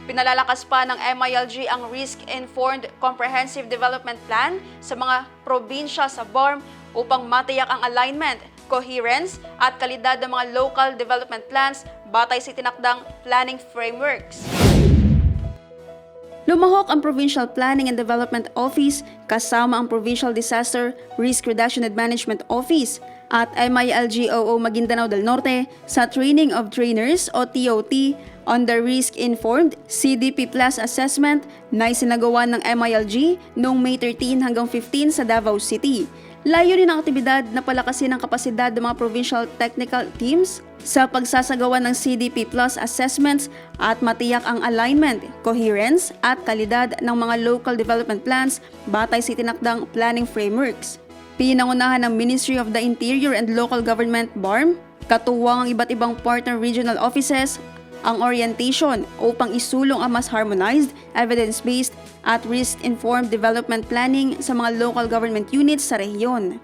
Pinalalakas pa ng MILG ang Risk-Informed Comprehensive Development Plan sa mga probinsya sa BARM upang matiyak ang alignment, coherence at kalidad ng mga local development plans batay sa tinakdang planning frameworks. Lumahok ang Provincial Planning and Development Office kasama ang Provincial Disaster Risk Reduction and Management Office at MILGOO Maguindanao del Norte sa Training of Trainers o TOT on the Risk-Informed CDP Plus Assessment na isinagawa ng MILG noong May 13 hanggang 15 sa Davao City. Layunin ng aktibidad na palakasin ang kapasidad ng mga provincial technical teams sa pagsasagawa ng CDP Plus assessments at matiyak ang alignment, coherence at kalidad ng mga local development plans batay sa tinakdang planning frameworks. Pinangunahan ng Ministry of the Interior and Local Government BARM, katuwang ang iba't ibang partner regional offices, ang orientation upang isulong ang mas harmonized, evidence-based at risk-informed development planning sa mga local government units sa rehiyon.